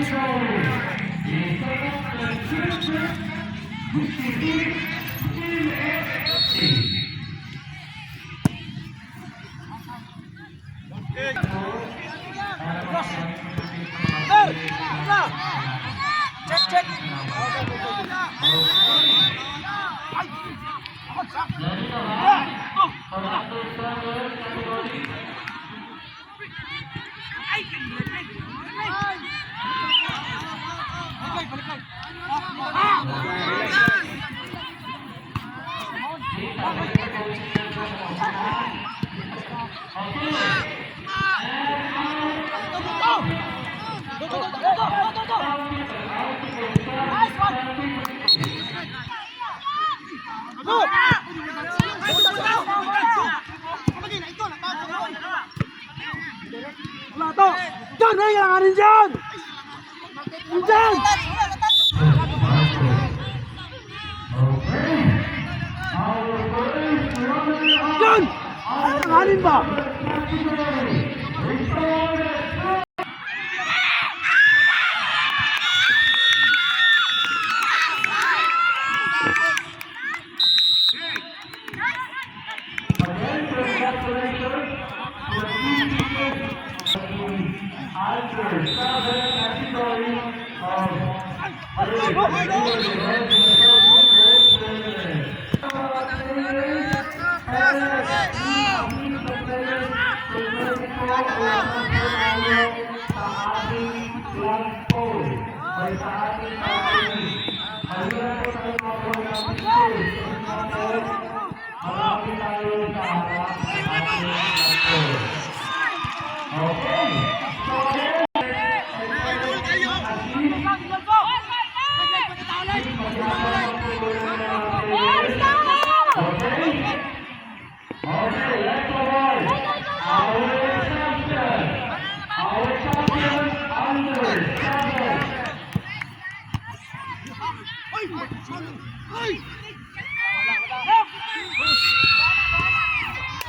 Diyan! Ay, kailanganin dyan! Diyan! Diyan! Ay, kailanganin ba?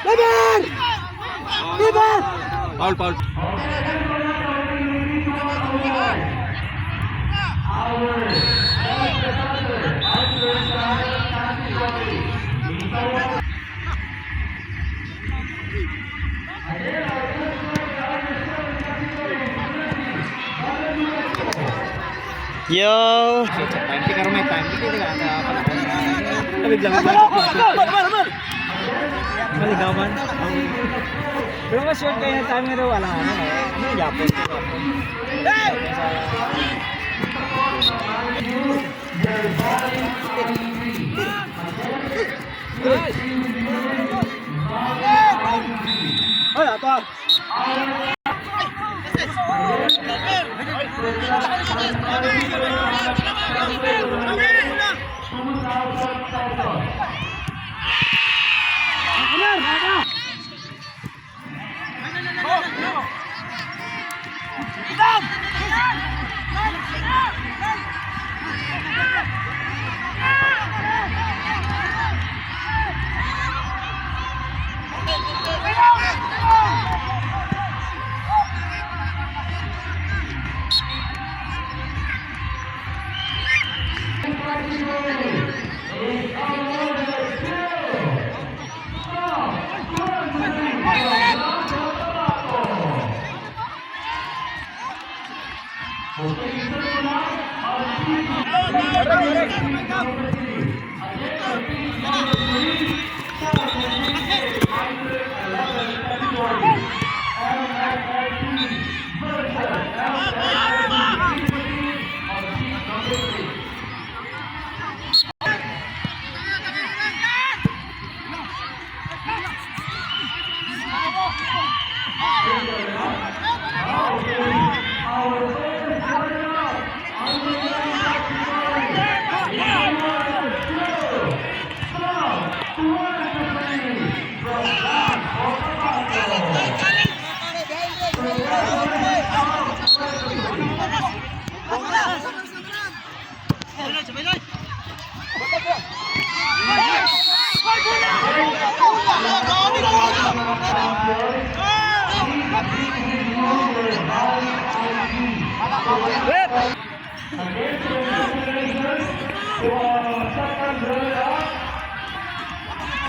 Laban! Laban! Paul, Paul. Yo. Time ka rumay time. Hindi ka ada. Biglang maligawan. Pero mas short kayo na time nga wala ano eh. Ano yung Japon? Ay, ato!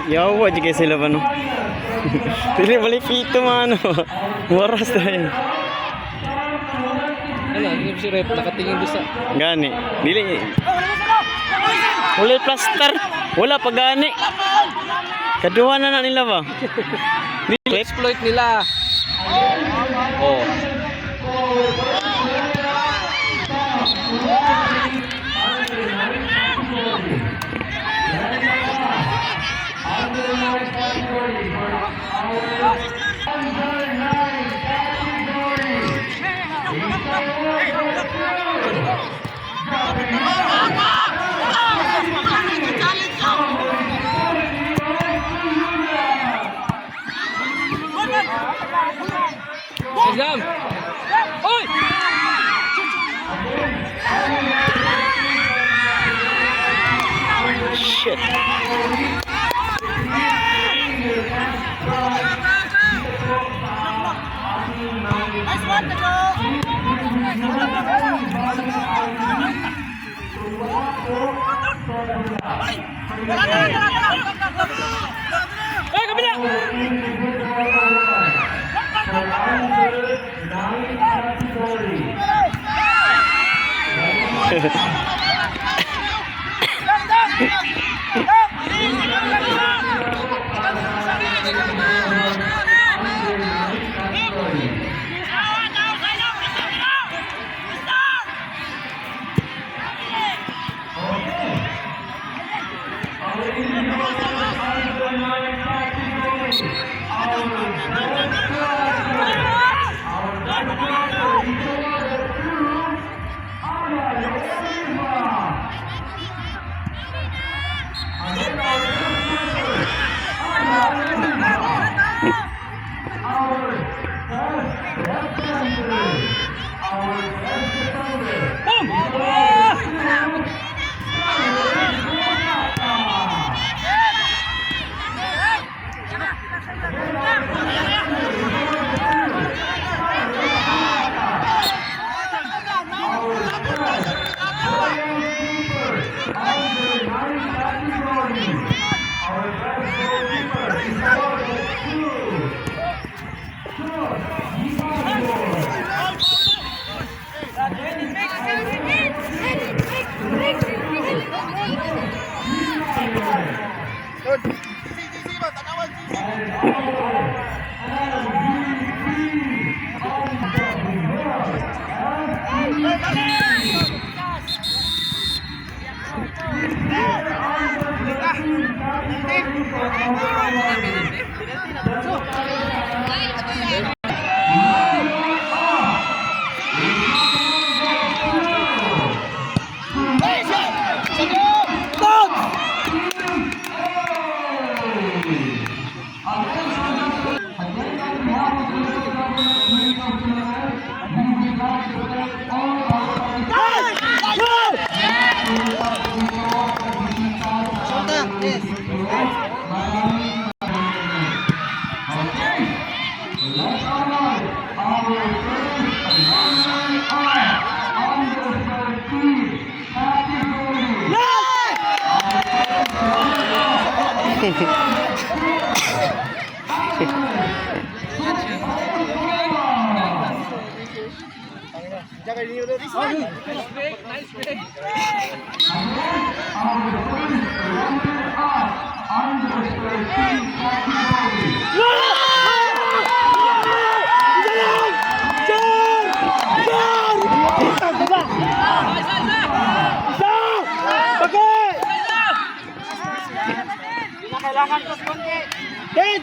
Yawa jika sila pa no. Dili balik pito man no. Waras tayo. Ano, hindi si rep nakatingin doon sa Gani. Dili. Wala plaster. Wala pa gani. Kaduha na nila ba? Dili. exploit nila. Oh. Exam. Oi! Shit. Hey, kabila!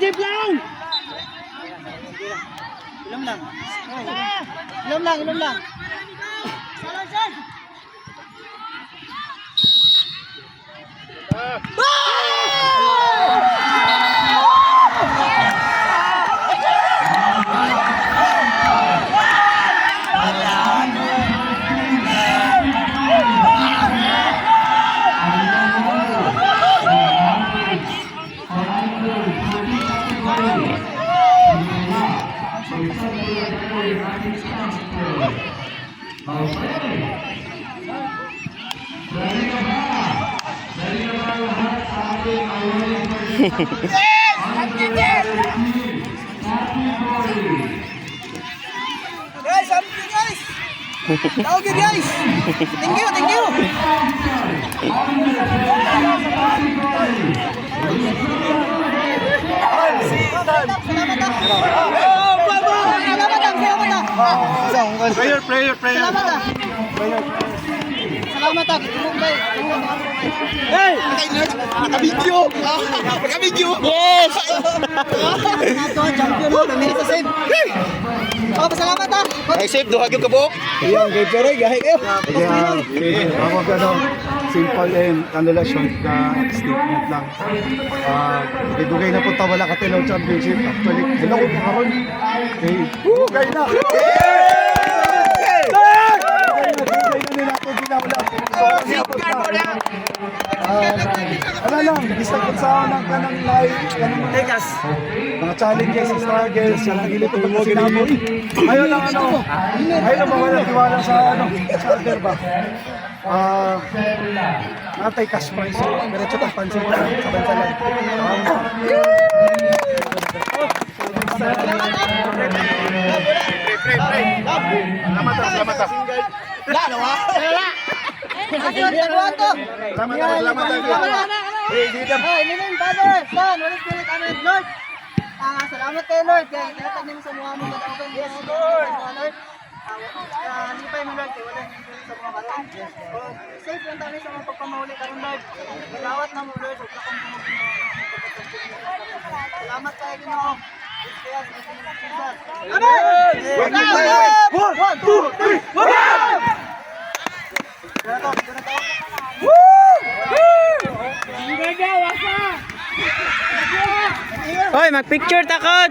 Jeep lang! Ilom lang. Ilom lang, ilom lang. Okay. Guys, happy you guys. Tawag you guys. Thank you, thank you. Player. Salamat ah. Hey! Naka-video! Naka-video! Yes! Ito, champion mo. Dami sa save. Oh, pasalamat ah. Ay, safe, duhag yung kabuk! Yung game pero gahi kayo. Ako simple and kanila short ka statement lang. Idugay na po wala ka tilaw championship. Actually, sila ko karon. Okay. Gay na. Ano lang, basta kung saan ang kanang live, Tekas. mga challenges, struggles, yung nagilito pa kasi namin. Ayaw lang ayaw lang mawala tiwala sa sa other ba? Natay cash prize, diretso pang pansin ko sa bansa lang. Salamat. Salamat kayo Lord. Kaya niyo sa mga mga taugan niyo Lord. Lipay mo Lord, wala nang sa mga karon. Safe lang tayo sa mga pagpamahuli karon Lord. Salawat na mo Lord, ug kakong salamat kayo Ginoo. Hoy, mag-picture takot!